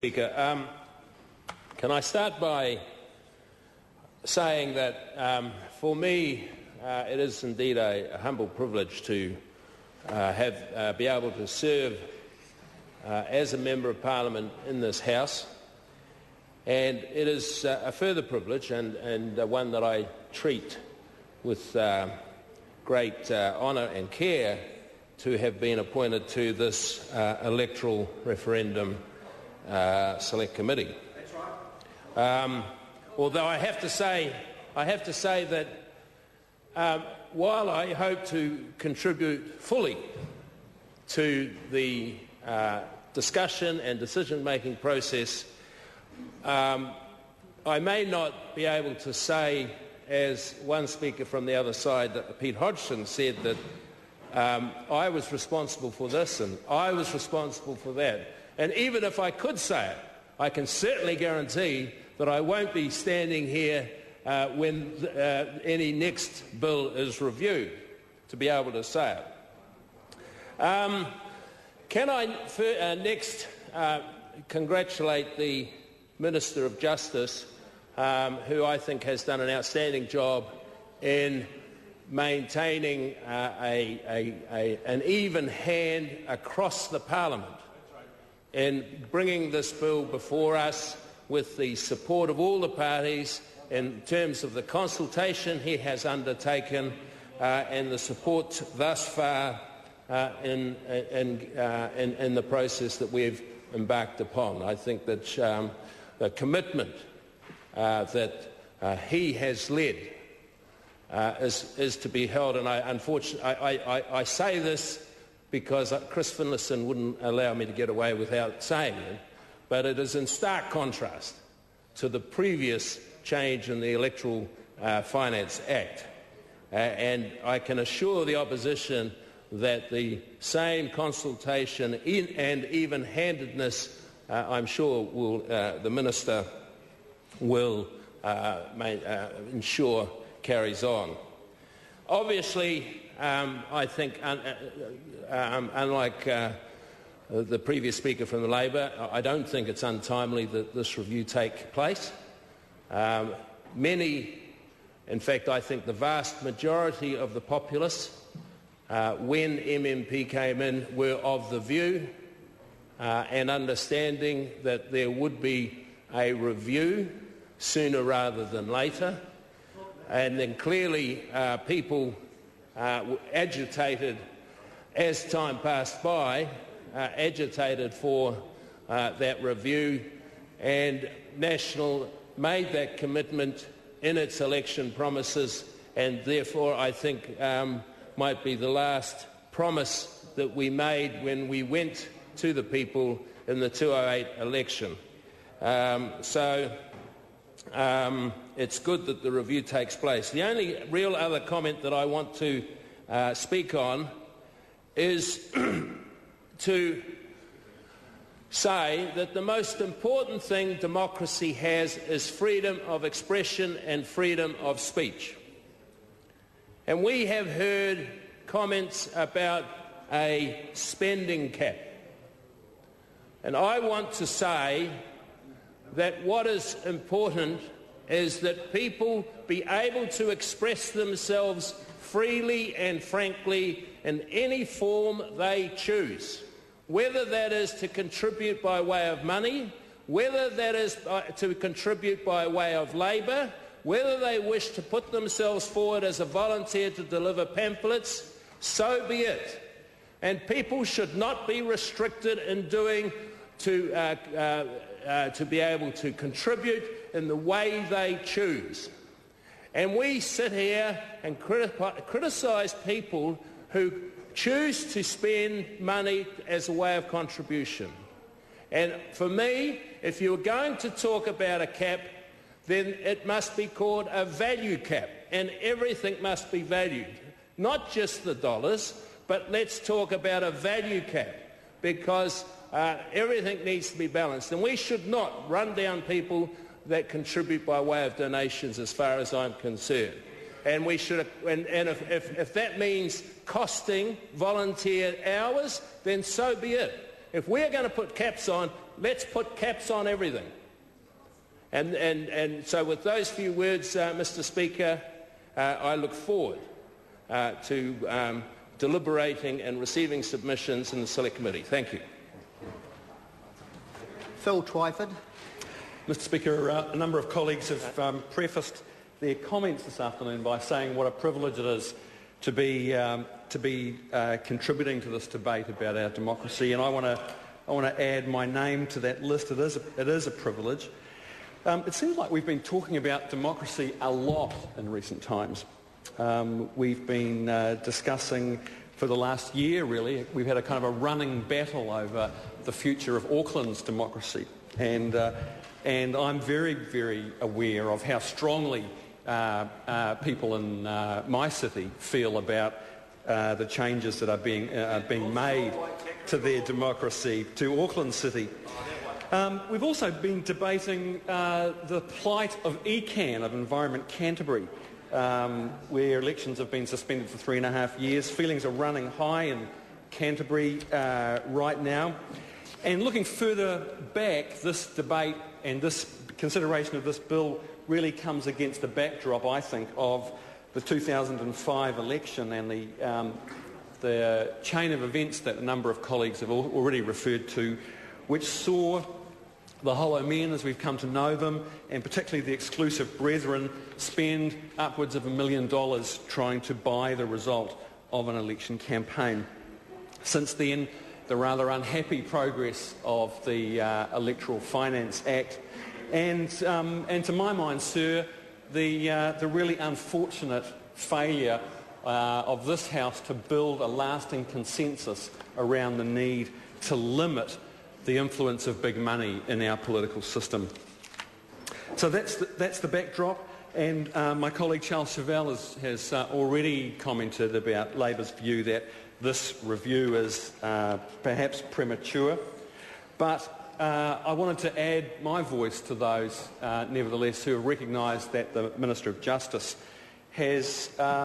Speaker, can I start by saying that for me it is indeed a humble privilege to be able to serve as a Member of Parliament in this House, and it is a further privilege and one that I treat with great honour and care to have been appointed to this electoral referendum select committee. Although I have to say that while I hope to contribute fully to the discussion and decision-making process, I may not be able to say, as one speaker from the other side, Pete Hodgson, said that I was responsible for this and I was responsible for that. And even if I could say it, I can certainly guarantee that I won't be standing here when any next bill is reviewed to be able to say it. Can I next congratulate the Minister of Justice, who I think has done an outstanding job in maintaining an even hand across the Parliament in bringing this bill before us with the support of all the parties in terms of the consultation he has undertaken and the support thus far in the process that we've embarked upon. I think that the commitment that he has led is to be held, and I say this because Chris Finlayson wouldn't allow me to get away without saying it, but it is in stark contrast to the previous change in the Electoral Finance Act. And I can assure the opposition that the same consultation and even-handedness, I'm sure, the Minister will ensure carries on. Obviously, I think, unlike the previous speaker from the Labor, I don't think it's untimely that this review take place. Many, in fact, I think the vast majority of the populace, when MMP came in, were of the view and understanding that there would be a review sooner rather than later. And then clearly people agitated, as time passed by, agitated for that review, and National made that commitment in its election promises, and therefore I think might be the last promise that we made when we went to the people in the 2008 election. It's good that the review takes place. The only real other comment that I want to speak on is to say that the most important thing democracy has is freedom of expression and freedom of speech. And we have heard comments about a spending cap. And I want to say that what is important is that people be able to express themselves freely and frankly in any form they choose, whether that is to contribute by way of money, whether that is to contribute by way of labour, whether they wish to put themselves forward as a volunteer to deliver pamphlets, so be it. And people should not be restricted in doing to be able to contribute in the way they choose. And we sit here and criticise people who choose to spend money as a way of contribution. And for me, if you're going to talk about a cap, then it must be called a value cap, and everything must be valued. Not just the dollars, but let's talk about a value cap, because everything needs to be balanced. And we should not run down people that contribute by way of donations, as far as I'm concerned. And we should, and if that means costing volunteer hours, then so be it. If we're going to put caps on, let's put caps on everything. And so with those few words, Mr. Speaker, I look forward to deliberating and receiving submissions in the Select Committee. Thank you. Phil Twyford. Mr. Speaker, a number of colleagues have prefaced their comments this afternoon by saying what a privilege it is to be contributing to this debate about our democracy, and I want to add my name to that list. It is a privilege. It seems like we've been talking about democracy a lot in recent times. We've been discussing for the last year, really, we've had a kind of a running battle over the future of Auckland's democracy, and I'm very, very aware of how strongly people in my city feel about the changes that are being made to their democracy, to Auckland City. We've also been debating the plight of ECAN, of Environment Canterbury, where elections have been suspended for 3.5 years. Feelings are running high in Canterbury right now. And looking further back, this debate and this consideration of this bill really comes against the backdrop, I think, of the 2005 election and the chain of events that a number of colleagues have already referred to, which saw the hollow men, as we've come to know them, and particularly the exclusive brethren, spend upwards of $1 million trying to buy the result of an election campaign. Since then, the rather unhappy progress of the Electoral Finance Act, and to my mind, sir, the really unfortunate failure of this House to build a lasting consensus around the need to limit the influence of big money in our political system. So that's the backdrop, and my colleague Charles Chauvel has already commented about Labor's view that this review is perhaps premature, but I wanted to add my voice to those, nevertheless, who have recognised that the Minister of Justice has